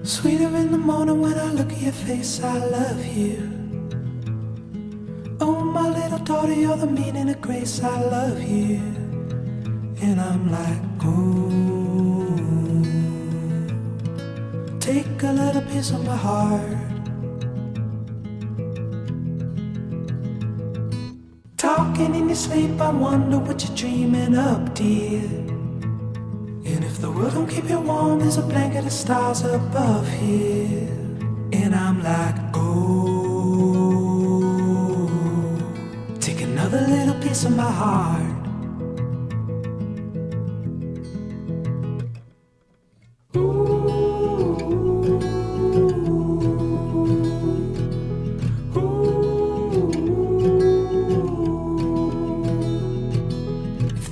Sweeter in the morning when I look at your face, I love you. Oh, my little daughter, you're the meaning of grace, I love you. And I'm like, oh, take a little piece of my heart. Talking in your sleep, I wonder what you're dreaming up, dear. And if the world don't keep you warm, there's a blanket of stars above here. And I'm like, oh, take another little piece of my heart.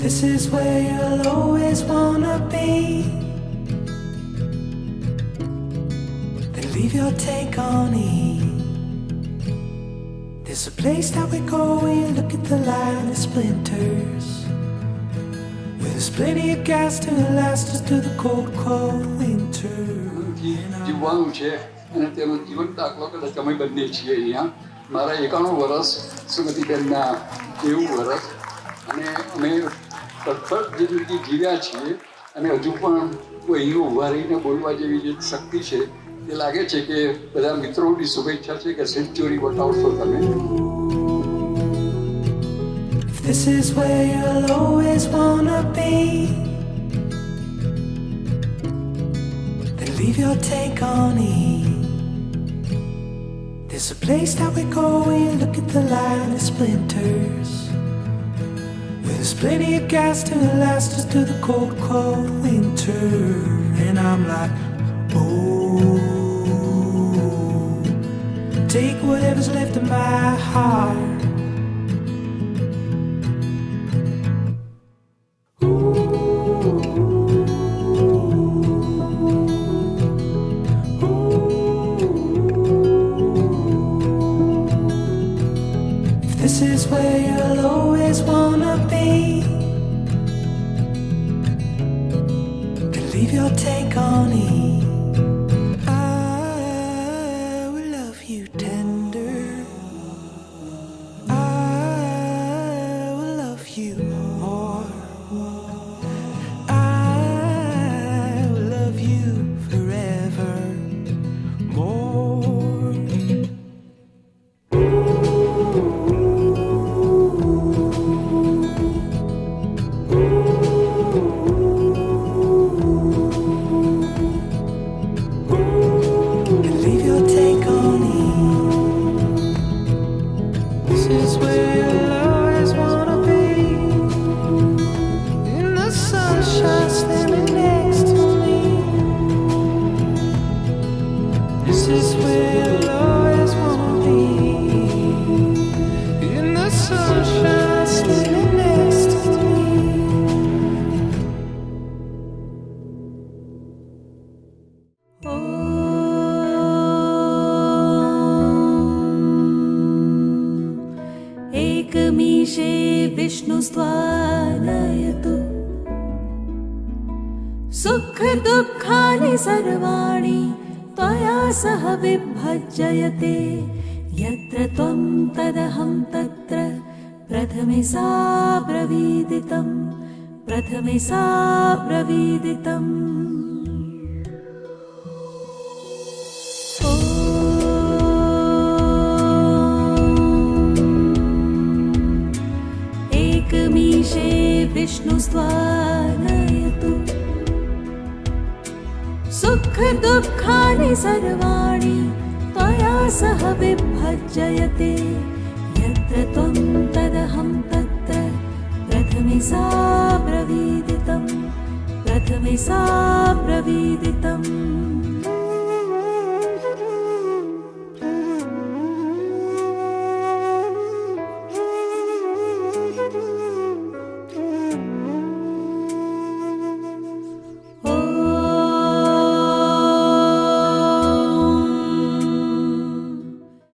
This is where you'll always wanna be, then leave your take on E. There's a place that we go where you look at the light and it splinters, where there's plenty of gas to last us through the cold, cold winter. જીવવાનું છે અને તેનો જીવન દાખલો કદાચ અમે બંને છીએ અહીંયા. મારા 91 વર્ષ, સુમતીબેનના 90 વર્ષ, અને અમે સખત જિંદગી જીવ્યા છીએ અને હજુ પણ અહીં ઊભા રહીને બોલવા જેવી જે શક્તિ છે તે લાગે છે કે બધા મિત્રોની શુભેચ્છા છે કે સેન્ચુરી બતાવશો તમે. This is where you'll always wanna be, then leave your take on E. There's a place that we go where you look at the light and it splinters, where there's plenty of gas to last us through the cold, cold winter. And I'm like, oh, take whatever's left of my heart. This is where you'll always wanna be, then leave your take on E. I will love you tender, I will love you more, I will love you forever more. Leave your take on E. This is where you'll always wanna be, in the sunshine standing next to me. This is where you'll always wanna be, in the sunshine standing next to me. एकमीशे विष्णुस्त्वानयतु सुख दुःखानि सर्वाणि त्वया सह विभज्यते. यत्र त्वं तदहं तत्र प्रथमे सा प्रवीदितं, प्रथमे सा प्रवीदितम्. एकमीशे विष्णुस्त्वानयतु सुख दुःखानि सर्वाणि त्वया सह विभज्यते. यत्र त्वं तदहं तत्र प्रथमे सा प्रवीदितं, प्रथमे सा प्रवीदितम्.